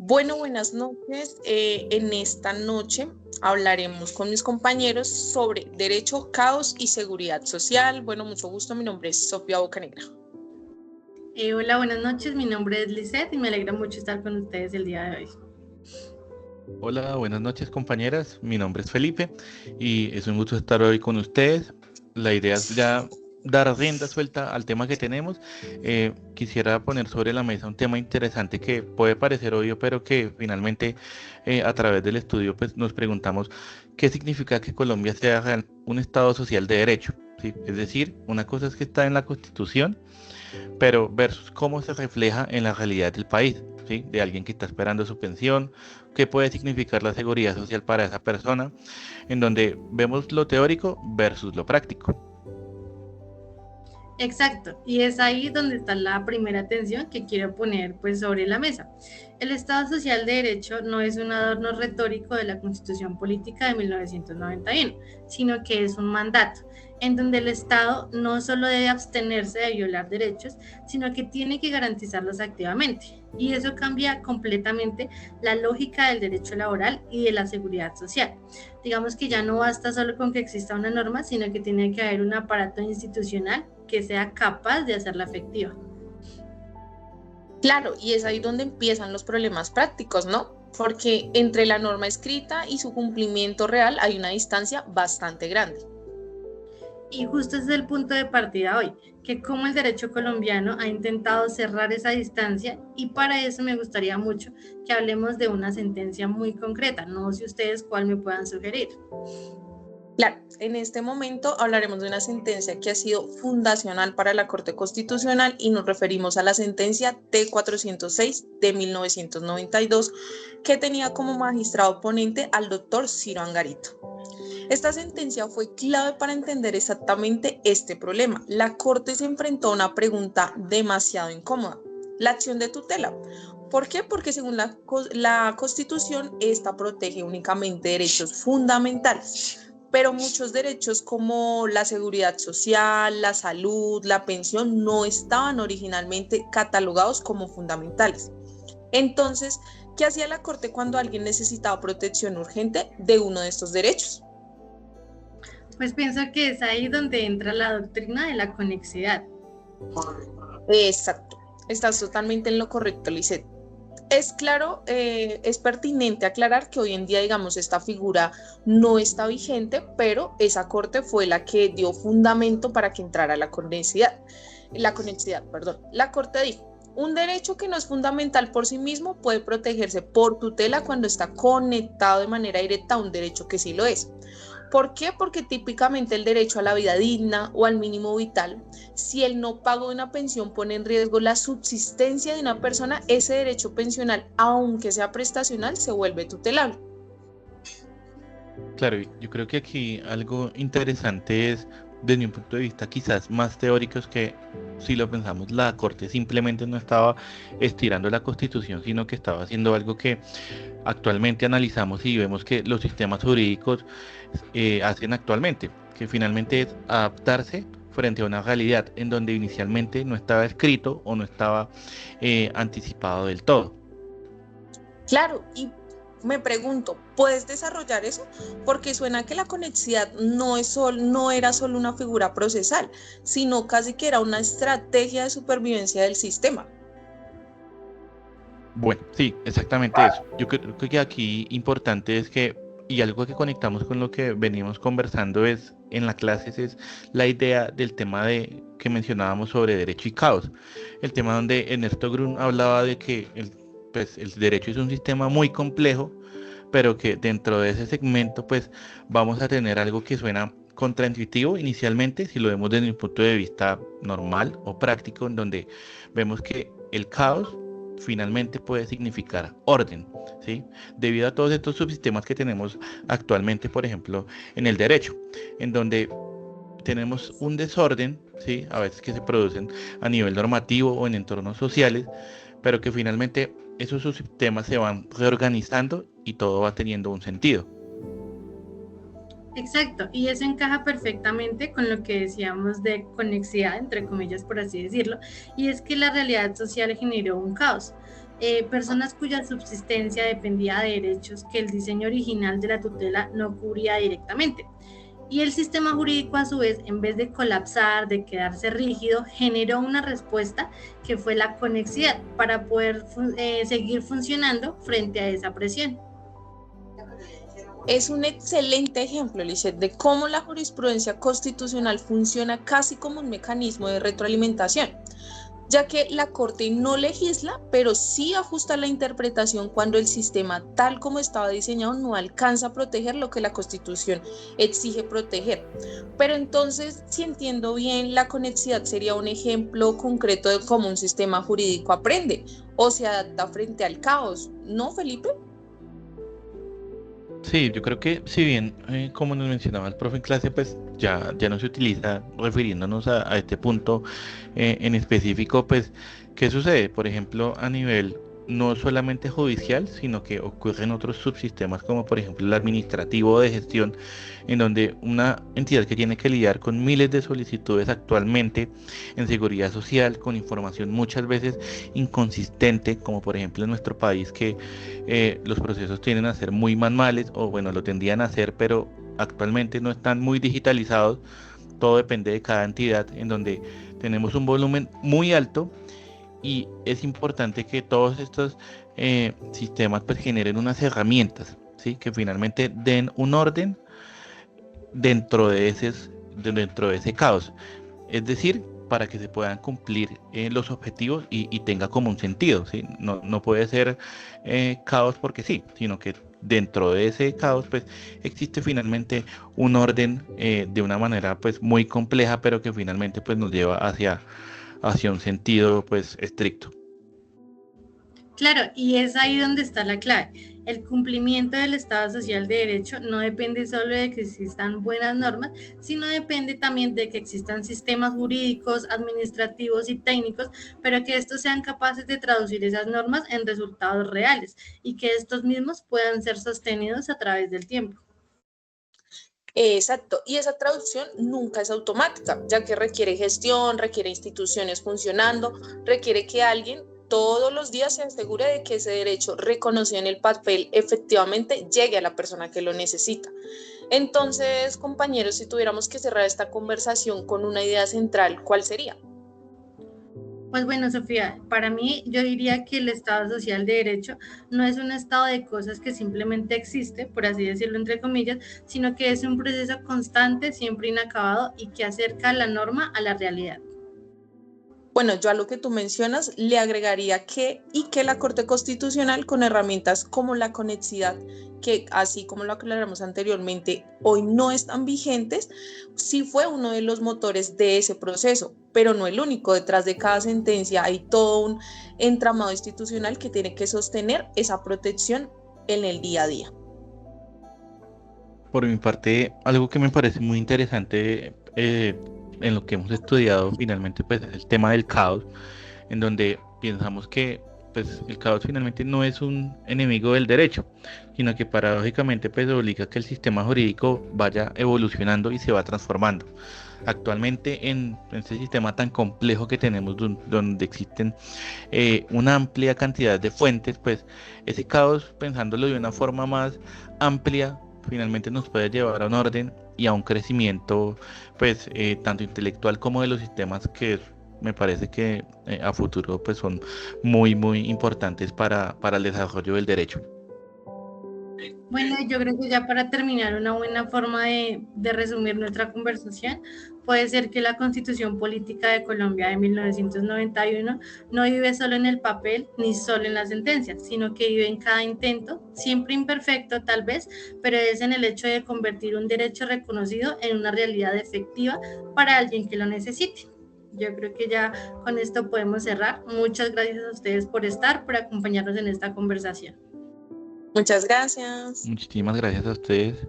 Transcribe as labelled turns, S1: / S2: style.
S1: Bueno, buenas noches. En esta noche hablaremos con mis compañeros sobre derecho, caos y seguridad social. Bueno, mucho gusto. Mi nombre es Sofía Bocanegra.
S2: Hola, buenas noches. Mi nombre es Lisette y me alegra mucho estar con ustedes el día de hoy.
S3: Hola, buenas noches compañeras, mi nombre es Felipe y es un gusto estar hoy con ustedes. La idea es ya dar rienda suelta al tema que tenemos. Quisiera poner sobre la mesa un tema interesante que puede parecer obvio, pero que finalmente a través del estudio pues, nos preguntamos qué significa que Colombia sea un Estado social de derecho. ¿Sí? Es decir, una cosa es que está en la Constitución, pero versus cómo se refleja en la realidad del país, ¿sí? De alguien que está esperando su pensión, qué puede significar la seguridad social para esa persona, en donde vemos lo teórico versus lo práctico.
S2: Exacto, y es ahí donde está la primera tensión que quiero poner pues sobre la mesa. El Estado Social de Derecho no es un adorno retórico de la Constitución Política de 1991, sino que es un mandato en donde el Estado no solo debe abstenerse de violar derechos, sino que tiene que garantizarlos activamente. Y eso cambia completamente la lógica del derecho laboral y de la seguridad social. Digamos que ya no basta solo con que exista una norma, sino que tiene que haber un aparato institucional que sea capaz de hacerla efectiva.
S1: Claro, y es ahí donde empiezan los problemas prácticos, ¿no? Porque entre la norma escrita y su cumplimiento real hay una distancia bastante grande.
S2: Y justo ese es el punto de partida hoy, que cómo el derecho colombiano ha intentado cerrar esa distancia, y para eso me gustaría mucho que hablemos de una sentencia muy concreta. No sé ustedes cuál me puedan sugerir.
S1: Claro, en este momento hablaremos de una sentencia que ha sido fundacional para la Corte Constitucional y nos referimos a la sentencia T-406 de 1992, que tenía como magistrado ponente al doctor Ciro Angarito. Esta sentencia fue clave para entender exactamente este problema. La Corte se enfrentó a una pregunta demasiado incómoda: la acción de tutela. ¿Por qué? Porque según la Constitución, esta protege únicamente derechos fundamentales, pero muchos derechos como la seguridad social, la salud, la pensión no estaban originalmente catalogados como fundamentales. Entonces, ¿qué hacía la Corte cuando alguien necesitaba protección urgente de uno de estos derechos?
S2: Pues pienso que es ahí donde entra la doctrina de la conexidad.
S1: Exacto, estás totalmente en lo correcto, Lisette. Es claro, es pertinente aclarar que hoy en día, digamos, esta figura no está vigente, pero esa corte fue la que dio fundamento para que entrara perdón. La corte dijo: un derecho que no es fundamental por sí mismo puede protegerse por tutela cuando está conectado de manera directa a un derecho que sí lo es. ¿Por qué? Porque típicamente el derecho a la vida digna o al mínimo vital, si el no pago de una pensión pone en riesgo la subsistencia de una persona, ese derecho pensional, aunque sea prestacional, se vuelve tutelable.
S3: Claro, yo creo que aquí algo interesante es, desde un punto de vista quizás más teórico, es que si lo pensamos, la Corte simplemente no estaba estirando la Constitución, sino que estaba haciendo algo que actualmente analizamos y vemos que los sistemas jurídicos hacen actualmente, que finalmente es adaptarse frente a una realidad en donde inicialmente no estaba escrito o no estaba anticipado del todo.
S1: Claro, y me pregunto, ¿puedes desarrollar eso? Porque suena que la conexidad no era solo una figura procesal, sino casi que era una estrategia de supervivencia del sistema.
S3: Bueno, sí, exactamente eso. Yo creo que aquí importante es que, y algo que conectamos con lo que venimos conversando es en la clase, es la idea del tema de que mencionábamos sobre derecho y caos. El tema donde Ernesto Grun hablaba de que pues, el derecho es un sistema muy complejo, pero que dentro de ese segmento pues vamos a tener algo que suena contraintuitivo inicialmente, si lo vemos desde un punto de vista normal o práctico, en donde vemos que el caos finalmente puede significar orden, ¿sí? Debido a todos estos subsistemas que tenemos actualmente, por ejemplo, en el derecho, en donde tenemos un desorden, ¿sí? A veces que se producen a nivel normativo o en entornos sociales, pero que finalmente esos subsistemas se van reorganizando y todo va teniendo un sentido.
S2: Exacto, y eso encaja perfectamente con lo que decíamos de conexidad, entre comillas, por así decirlo, y es que la realidad social generó un caos. Personas cuya subsistencia dependía de derechos que el diseño original de la tutela no cubría directamente. Y el sistema jurídico, a su vez, en vez de colapsar, de quedarse rígido, generó una respuesta que fue la conexidad para poder seguir funcionando frente a esa presión.
S1: Es un excelente ejemplo, Lisette, de cómo la jurisprudencia constitucional funciona casi como un mecanismo de retroalimentación, ya que la Corte no legisla, pero sí ajusta la interpretación cuando el sistema tal como estaba diseñado no alcanza a proteger lo que la Constitución exige proteger. Pero entonces, si entiendo bien, la conexidad sería un ejemplo concreto de cómo un sistema jurídico aprende o se adapta frente al caos, ¿no, Felipe?
S3: Sí, yo creo que si bien, como nos mencionaba el profe en clase, pues ya no se utiliza refiriéndonos a este punto en específico, pues, ¿qué sucede? Por ejemplo, a nivel no solamente judicial, sino que ocurre en otros subsistemas, como por ejemplo el administrativo de gestión, en donde una entidad que tiene que lidiar con miles de solicitudes actualmente en seguridad social, con información muchas veces inconsistente, como por ejemplo en nuestro país, que los procesos tienden a ser muy manuales, o bueno, lo tendían a ser, pero actualmente no están muy digitalizados. Todo depende de cada entidad, en donde tenemos un volumen muy alto y es importante que todos estos sistemas pues generen unas herramientas, ¿sí? Que finalmente den un orden dentro de ese caos. Es decir, para que se puedan cumplir los objetivos y tenga como un sentido, ¿sí? No puede ser caos porque sí, sino que dentro de ese caos pues existe finalmente un orden de una manera pues muy compleja, pero que finalmente pues nos lleva hacia un sentido pues estricto.
S2: Claro, y es ahí donde está la clave. El cumplimiento del Estado Social de Derecho no depende solo de que existan buenas normas, sino depende también de que existan sistemas jurídicos, administrativos y técnicos, pero que estos sean capaces de traducir esas normas en resultados reales y que estos mismos puedan ser sostenidos a través del tiempo.
S1: Exacto, y esa traducción nunca es automática, ya que requiere gestión, requiere instituciones funcionando, requiere que alguien todos los días se asegure de que ese derecho reconocido en el papel efectivamente llegue a la persona que lo necesita. Entonces, compañeros, si tuviéramos que cerrar esta conversación con una idea central, ¿cuál sería?
S2: Pues bueno, Sofía, para mí yo diría que el Estado Social de Derecho no es un estado de cosas que simplemente existe, por así decirlo entre comillas, sino que es un proceso constante, siempre inacabado y que acerca la norma a la realidad.
S1: Bueno, yo a lo que tú mencionas le agregaría que la Corte Constitucional con herramientas como la conexidad, que así como lo aclaramos anteriormente, hoy no están vigentes, sí fue uno de los motores de ese proceso, pero no el único. Detrás de cada sentencia hay todo un entramado institucional que tiene que sostener esa protección en el día a día.
S3: Por mi parte, algo que me parece muy interesante en lo que hemos estudiado finalmente pues es el tema del caos, en donde pensamos que pues el caos finalmente no es un enemigo del derecho, sino que paradójicamente pues obliga a que el sistema jurídico vaya evolucionando y se va transformando. Actualmente en este sistema tan complejo que tenemos, donde existen una amplia cantidad de fuentes, pues ese caos, pensándolo de una forma más amplia, finalmente nos puede llevar a un orden y a un crecimiento, pues tanto intelectual como de los sistemas que me parece que a futuro pues son muy importantes para el desarrollo del derecho.
S2: Bueno, yo creo que ya para terminar, una buena forma de resumir nuestra conversación puede ser que la Constitución Política de Colombia de 1991 no vive solo en el papel ni solo en las sentencias, sino que vive en cada intento, siempre imperfecto tal vez, pero es en el hecho de convertir un derecho reconocido en una realidad efectiva para alguien que lo necesite. Yo creo que ya con esto podemos cerrar. Muchas gracias a ustedes por estar, por acompañarnos en esta conversación.
S1: Muchas gracias.
S3: Muchísimas gracias a ustedes.